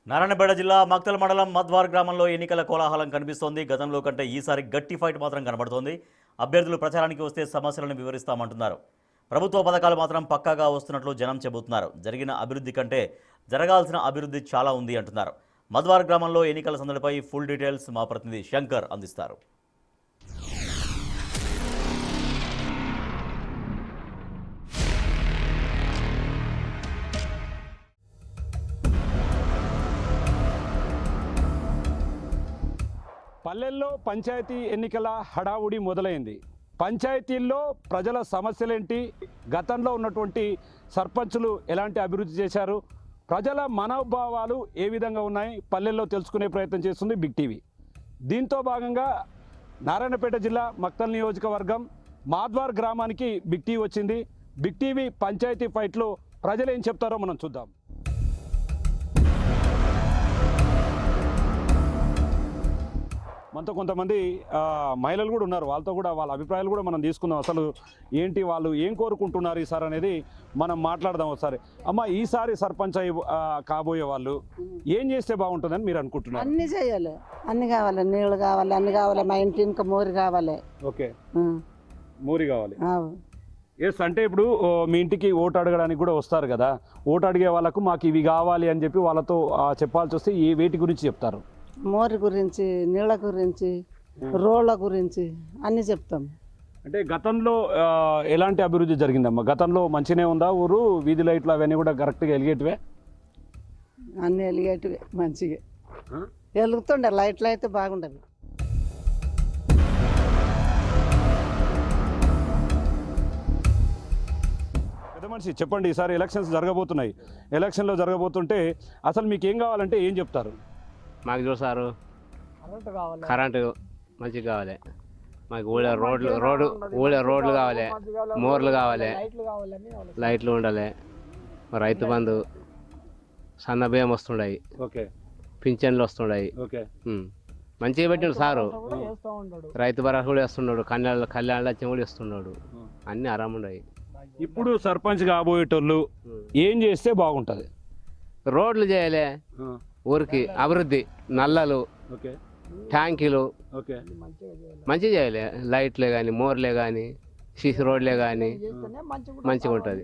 నారాయణపేట జిల్లా మక్తల్ మండలం మద్వార్ గ్రామంలో ఎన్నికల కోలాహలం కనిపిస్తోంది. గతంలో కంటే ఈసారి గట్టి ఫైట్ మాత్రం కనబడుతోంది. అభ్యర్థులు ప్రచారానికి వస్తే సమస్యలను వివరిస్తామంటున్నారు. ప్రభుత్వ పథకాలు మాత్రం పక్కాగా వస్తున్నట్లు జనం చెబుతున్నారు. జరిగిన అభివృద్ధి కంటే జరగాల్సిన అభివృద్ధి చాలా ఉంది అంటున్నారు. మద్వార్ గ్రామంలో ఎన్నికల సందడిపై ఫుల్ డీటెయిల్స్ మా ప్రతినిధి శంకర్ అందిస్తారు. పల్లెల్లో పంచాయతీ ఎన్నికల హడావుడి మొదలైంది. పంచాయతీల్లో ప్రజల సమస్యలేంటి, గతంలో ఉన్నటువంటి సర్పంచులు ఎలాంటి అభివృద్ధి చేశారు, ప్రజల మనోభావాలు ఏ విధంగా ఉన్నాయి పల్లెల్లో తెలుసుకునే ప్రయత్నం చేస్తుంది బిగ్ టీవీ. దీంతో భాగంగా నారాయణపేట జిల్లా మక్తల్ నియోజకవర్గం మాద్వార్ గ్రామానికి బిగ్ టీవీ వచ్చింది. బిగ్ టీవీ పంచాయతీ ఫైట్లో ప్రజలు ఏం చెప్తారో మనం చూద్దాం. మనతో కొంతమంది మహిళలు కూడా ఉన్నారు. వాళ్ళతో కూడా వాళ్ళ అభిప్రాయాలు కూడా మనం తీసుకుందాం. అసలు ఏంటి, వాళ్ళు ఏం కోరుకుంటున్నారు ఈసారి అనేది మనం మాట్లాడదాం ఒకసారి. అమ్మ, ఈసారి సర్పంచ్ కాబోయే వాళ్ళు ఏం చేస్తే బాగుంటుందని మీరు అనుకుంటున్నారు? అన్ని చేయాలి, అన్ని కావాలి, నీళ్ళు కావాలి, అన్ని కావాలి, మా ఇంటి ఇంకా మోరి కావాలి. ఓకే, మోరి కావాలి. ఎస్, అంటే ఇప్పుడు మీ ఇంటికి ఓటు అడగడానికి కూడా వస్తారు కదా, ఓటు అడిగే వాళ్ళకు మాకు ఇవి కావాలి అని చెప్పి వాళ్ళతో చెప్పాల్సి వస్తే ఏ వేటి గురించి చెప్తారు? మోరి గురించి, నీళ్ళ గురించి, రోడ్ల గురించి అన్ని చెప్తాం. అంటే గతంలో ఎలాంటి అభివృద్ధి జరిగిందమ్మా? గతంలో మంచిగానే ఉందా ఊరు? వీధి లైట్లు అవన్నీ కూడా కరెక్ట్గా వెలిగేటివే? అన్ని వెలిగేటివే, మంచిగా వెలుగుతుండే. లైట్లు అయితే బాగుండవి. పెద్ద మనిషి చెప్పండి, ఈసారి ఎలక్షన్స్ జరగబోతున్నాయి. ఎలక్షన్లో జరగబోతుంటే అసలు మీకు ఏం కావాలంటే ఏం చెప్తారు? మాకు చూసారు కరెంటు మంచిగా కావాలి, మాకు ఊళ్ళో రోడ్లు కావాలి, మోర్లు కావాలి, లైట్లు ఉండాలి, రైతు బంధు, సన్న బియ్యం వస్తుండయి, ఓకే, పింఛన్లు వస్తుండయి, ఓకే, మంచిగా పెట్టిండు సారు. రైతు భరోసా కూడా వేస్తున్నాడు, కళ్యాణ లక్ష్యం కూడా ఇస్తున్నాడు, అన్నీ ఆరాముండయి. ఇప్పుడు సర్పంచ్ కాబోయేటోళ్ళు ఏం చేస్తే బాగుంటుంది? రోడ్లు చేయాలి, ఊరికి అభివృద్ధి, నల్లలు, ట్యాంకీలు మంచిగా చేయాలి, లైట్లే కానీ, మోర్లే కానీ, సీసీ రోడ్లే కానీ మంచిగా ఉంటుంది.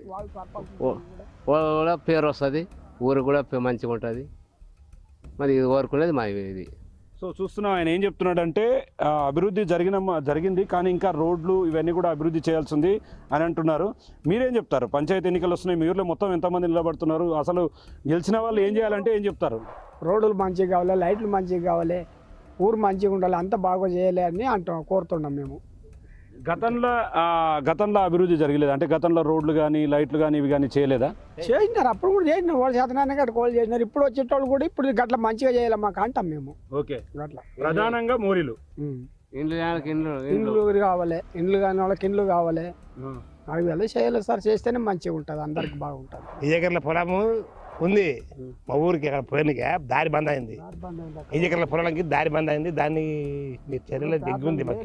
కూడా పేరు వస్తుంది, ఊరు కూడా మంచిగా ఉంటుంది. మరి ఇది కోరుకునేది మా ఇది. సో చూస్తున్నాం, ఆయన ఏం చెప్తున్నాడంటే అభివృద్ధి జరిగింది కానీ ఇంకా రోడ్లు ఇవన్నీ కూడా అభివృద్ధి చేయాల్సింది అని అంటున్నారు. మీరేం చెప్తారు? పంచాయతీ ఎన్నికలు వస్తున్నాయి, మీ ఊర్లో మొత్తం ఎంతమంది నిలబడుతున్నారు? అసలు గెలిచిన వాళ్ళు ఏం చేయాలంటే ఏం చెప్తారు? రోడ్లు మంచిగా కావాలి, లైట్లు మంచిగా కావాలి, ఊరు మంచిగా ఉండాలి, అంతా బాగా చేయాలి అని కోరుతున్నాం మేము. గతంలో అభివృద్ధి జరగలేదు అంటే గతంలో రోడ్లు కానీ లైట్లు కానీ ఇవి కానీ చేయలేదా? చేసినారు, అప్పుడు కూడా చేసినారు, వాళ్ళు చేతనాన్ని గట్ల కోళ్ళు చేసినారు. ఇప్పుడు వచ్చేటోళ్ళు కూడా ఇప్పుడు గట్ల మంచిగా చేయాలి మాకు అంటాం మేము. ఓకే, గట్ల ప్రధానంగా మోరీలు, ఇండ్లు కావాలి, ఇండ్లు కాని వాళ్ళకి ఇండ్లు కావాలి, అవి వెళ్ళి చేయాలి సార్. చేస్తేనే మంచిగా ఉంటుంది, అందరికి బాగుంటుంది. ఈ ఎకర్ల పొలము ఉంది మా ఊరికి, అక్కడ పోయినకే దారి బంద్ అయింది. 5 ఎకర్ల పొలానికి దారి బంద్ అయింది. దాన్ని చర్యలో దిగ్గుంది, మాకు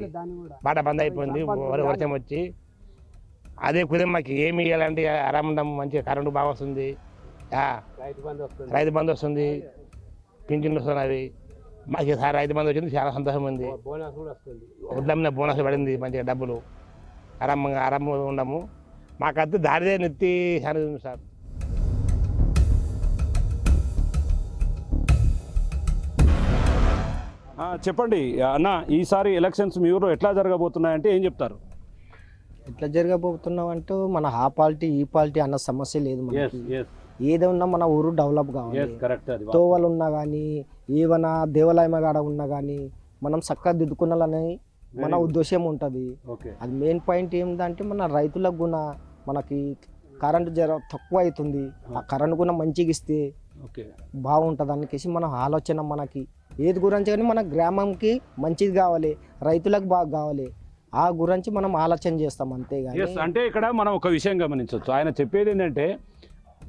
బాట బంద్ అయిపోయింది వర్షం వచ్చి. అదే కుదిరి మాకు ఏమి ఇవ్వాలంటే ఆరాముండము, మంచిగా కరెంటు బాగా వస్తుంది, రైతు బంధు వస్తుంది, పింఛన్లు వస్తున్నవి. మాకు సార్ రైతు బంధు వచ్చింది, చాలా సంతోషం ఉంది. వడ్లమ్మిన బోనస్ పడింది, మంచిగా డబ్బులు, ఆరామంగా ఉండము. మాకంతా దారిదే నెత్తి చాలా ఉంది సార్. చెప్పండి అన్న, ఈసారి ఎలక్షన్స్ మీ ఊరు ఎట్లా జరగబోతున్నాయంటే ఏం చెప్తారు? ఎట్లా జరగబోతున్నాం అంటూ మన ఆ పార్టీ ఈ పార్టీ అన్న సమస్య లేదు. ఏదన్నా మన ఊరు డెవలప్ కావాలి, తోవలు ఉన్నా కానీ, ఏమైనా దేవాలయం కాడ ఉన్నా కానీ మనం చక్కగా దిద్దుకున్నాలని మన ఉద్దేశం ఉంటుంది. అది మెయిన్ పాయింట్ ఏంటంటే మన రైతులకు కూడా మనకి కరెంటు తక్కువ అవుతుంది, ఆ కరెంటు కూడా మంచిగా ఇస్తే బాగుంటుంది అనేసి మన ఆలోచన. మనకి ఏది గురించి కానీ మన గ్రామంకి మంచిది కావాలి, రైతులకు బాగా కావాలి, ఆ గురించి మనం ఆలోచన చేస్తాం అంతేగాని. అంటే ఇక్కడ మనం ఒక విషయం గమనించవచ్చు. ఆయన చెప్పేది ఏంటంటే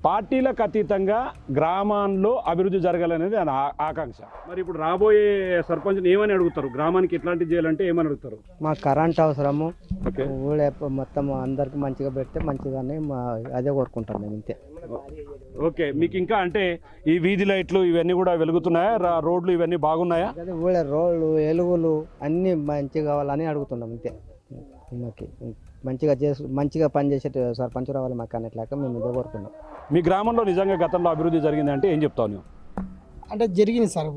పార్టీలకు అతీతంగా గ్రామాల్లో అభివృద్ధి జరగాలనేది ఆయన ఆకాంక్ష. మరి ఇప్పుడు రాబోయే సర్పంచ్ని ఏమని అడుగుతారు? గ్రామానికి ఎట్లాంటివి చేయాలంటే ఏమని అడుగుతారు? మా కరెంట్ అవసరము, ఓకే, ఊళ్ళో మొత్తం అందరికి మంచిగా పెడితే మంచిగానే అదే కోరుకుంటాం మేము, ఇంతే. ఓకే, మీకు ఇంకా అంటే ఈ వీధి లైట్లు ఇవన్నీ కూడా వెలుగుతున్నాయా? రోడ్లు ఇవన్నీ బాగున్నాయా? అదే ఊళ్ళో రోడ్లు, ఎలుగులు అన్నీ మంచిగా కావాలని అడుగుతున్నాం, ఇంతే. మాకు మంచిగా పనిచేసే సర్పంచ్ రావాలి మాకు అన్నట్లాగా మేము ఇదే కోరుకున్నాం. మీ గ్రామంలో నిజంగా గతంలో అభివృద్ధి జరిగిందంటే ఏం చెప్తావు నువ్వు? అంటే జరిగింది సార్,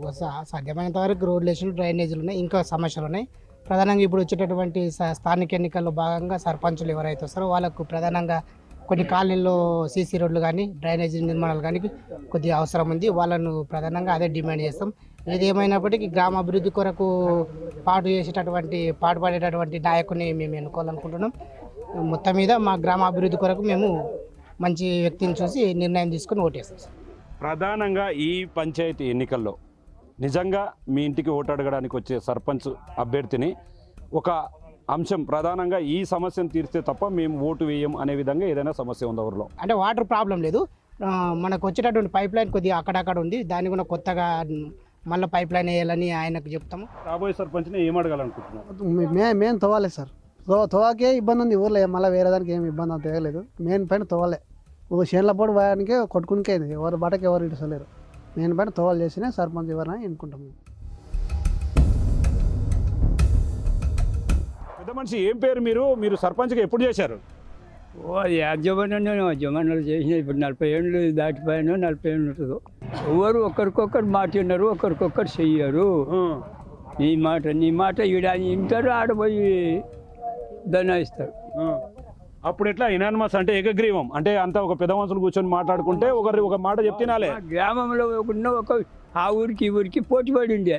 సాధ్యమైనంత వరకు రోడ్లు వేసిన డ్రైనేజీలు ఉన్నాయి, ఇంకా సమస్యలు ఉన్నాయి. ప్రధానంగా ఇప్పుడు వచ్చేటటువంటి స్థానిక ఎన్నికల్లో భాగంగా సర్పంచులు ఎవరైతే వస్తారో వాళ్ళకు ప్రధానంగా కొన్ని కాలనీల్లో సీసీ రోడ్లు కానీ డ్రైనేజీ నిర్మాణాలు కానీ కొద్దిగా అవసరం ఉంది. వాళ్ళను ప్రధానంగా అదే డిమాండ్ చేస్తాం. ఏది ఏమైనప్పటికీ గ్రామ అభివృద్ధి కొరకు పాటుపడేటటువంటి నాయకుని మేము ఎన్నుకోవాలనుకుంటున్నాం. మొత్తం మీద మా గ్రామ అభివృద్ధి కొరకు మేము మంచి వ్యక్తిని చూసి నిర్ణయం తీసుకొని ఓటేస్తాం సార్. ప్రధానంగా ఈ పంచాయతీ ఎన్నికల్లో నిజంగా మీ ఇంటికి ఓటు అడగడానికి వచ్చే సర్పంచ్ అభ్యర్థిని ఒక అంశం ప్రధానంగా ఈ సమస్యను తీర్స్తే తప్ప మేము ఓటు వేయం అనే విధంగా ఏదైనా సమస్య ఉందా ఊరిలో? అంటే వాటర్ ప్రాబ్లం లేదు, మనకు వచ్చేటటువంటి పైప్ లైన్ కొద్దిగా అక్కడక్కడ ఉంది, దాన్ని కూడా కొత్తగా మళ్ళీ పైప్ లైన్ వేయాలని ఆయనకు చెప్తాము. రాబోయే సర్పంచ్ని ఏం అడగాలనుకుంటున్నారు? మేము తవ్వాలి సార్, తవ్వకే ఇబ్బంది ఉంది ఊర్లో, మళ్ళీ వేరే దానికి ఏమి ఇబ్బంది అంత తెలియలేదు. మెయిన్ పైన తవ్వాలే, చేనుల పొడి పోయడానికే కొట్టుకునికే ఎవరి బట్టకి ఎవరు ఇడసలేరు. మెయిన్ పైన తవ్వాలి చేసినా సర్పంచ్ ఎవరైనా ఎన్నుకుంటాం. పెద్ద మనిషి ఏం పేరు మీరు సర్పంచ్గా ఎప్పుడు చేశారు? యజమానులు చేసిన ఇప్పుడు 40 ఏళ్ళు దాటిపోయినా 40 ఏళ్ళు ఉంటుందో. ఎవరు ఒకరికొకరు మాట విన్నారు, ఒకరికొకరు చెయ్యరు. నీ మాట ఈడ ఇంటారు, ఆడపోయి దనాయిస్తారు. అప్పుడు ఎట్లా ఇనానిమస్ అంటే ఏకగ్రీవం అంటే అంతా ఒక పెద్ద మనుషులు కూర్చొని మాట్లాడుకుంటే ఒక మాట చెప్తినాలే. గ్రామంలో ఉన్న ఆ ఊరికి ఈ ఊరికి పోటీ పడి ఉండే,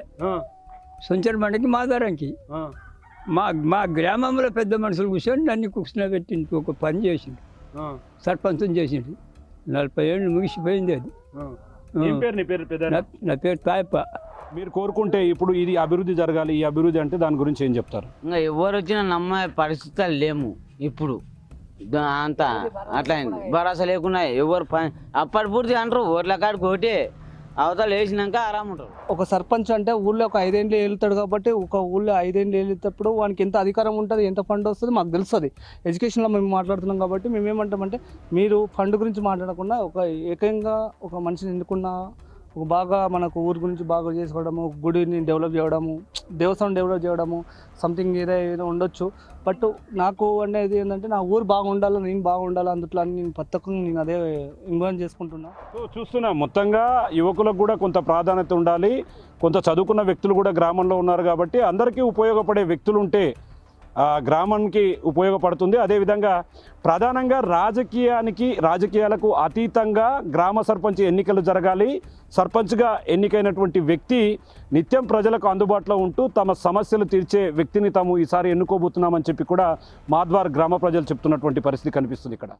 సుంచర మండకి మాదారంకి. మా గ్రామంలో పెద్ద మనుషులు కూర్చొని నన్ను కూర్చునబెట్టింది, ఒక పని చేసిండు, సర్పంచం చేసిండు. 40 ఏళ్ళు ముగిసిపోయింది అది. నా పేరు తాయప్ప. మీరు కోరుకుంటే ఇప్పుడు ఇది అభివృద్ధి జరగాలి, ఈ అభివృద్ధి అంటే దాని గురించి ఏం చెప్తారు? ఇంకా ఎవరు వచ్చినా నమ్మే పరిస్థితులు లేము ఇప్పుడు. అంతా అట్లా అయింది, భరోసా లేకుండా ఎవరు అప్పటి పూర్తి అంటారు ఓట్ల కాడికి ఒకటే, అవతల వేసినాక ఆరాము ఉంటారు. ఒక సర్పంచ్ అంటే ఊళ్ళో ఒక 5 ఏళ్ళు వెళ్తాడు కాబట్టి ఒక ఊళ్ళో 5 ఏళ్ళు వెళ్ళేటప్పుడు వానికి ఎంత అధికారం ఉంటుంది, ఎంత ఫండ్ వస్తుంది మాకు తెలుస్తుంది. ఎడ్యుకేషన్లో మేము మాట్లాడుతున్నాం కాబట్టి మేము ఏమంటామంటే మీరు ఫండ్ గురించి మాట్లాడకుండా ఒక ఏకంగా ఒక మనిషిని ఎన్నుకున్న ఒక బాగా మనకు ఊరి గురించి బాగా చేసుకోవడము, గుడిని డెవలప్ చేయడము, దేవస్థానం డెవలప్ చేయడము, సంథింగ్ ఏదైనా ఉండొచ్చు. బట్ నాకు అనేది ఏంటంటే నా ఊరు బాగుండాలి, నేను బాగుండాలి, అందుట్లో నేను ప్రత్యేకంగా నేను అదే ఇన్వాల్వ్ చేసుకుంటున్నా. సో చూస్తున్నా మొత్తంగా యువకులకు కూడా కొంత ప్రాధాన్యత ఉండాలి, కొంత చదువుకున్న వ్యక్తులు కూడా గ్రామంలో ఉన్నారు కాబట్టి అందరికీ ఉపయోగపడే వ్యక్తులు ఉంటే గ్రామానికి ఉపయోగపడుతుంది. అదేవిధంగా ప్రధానంగా రాజకీయాలకు అతీతంగా గ్రామ సర్పంచ్ ఎన్నికలు జరగాలి. సర్పంచ్గా ఎన్నికైనటువంటి వ్యక్తి నిత్యం ప్రజలకు అందుబాటులో ఉంటూ తమ సమస్యలు తీర్చే వ్యక్తిని తాము ఈసారి ఎన్నుకోబోతున్నామని చెప్పి కూడా మాద్వార్ గ్రామ ప్రజలు చెప్తున్నటువంటి పరిస్థితి కనిపిస్తుంది ఇక్కడ.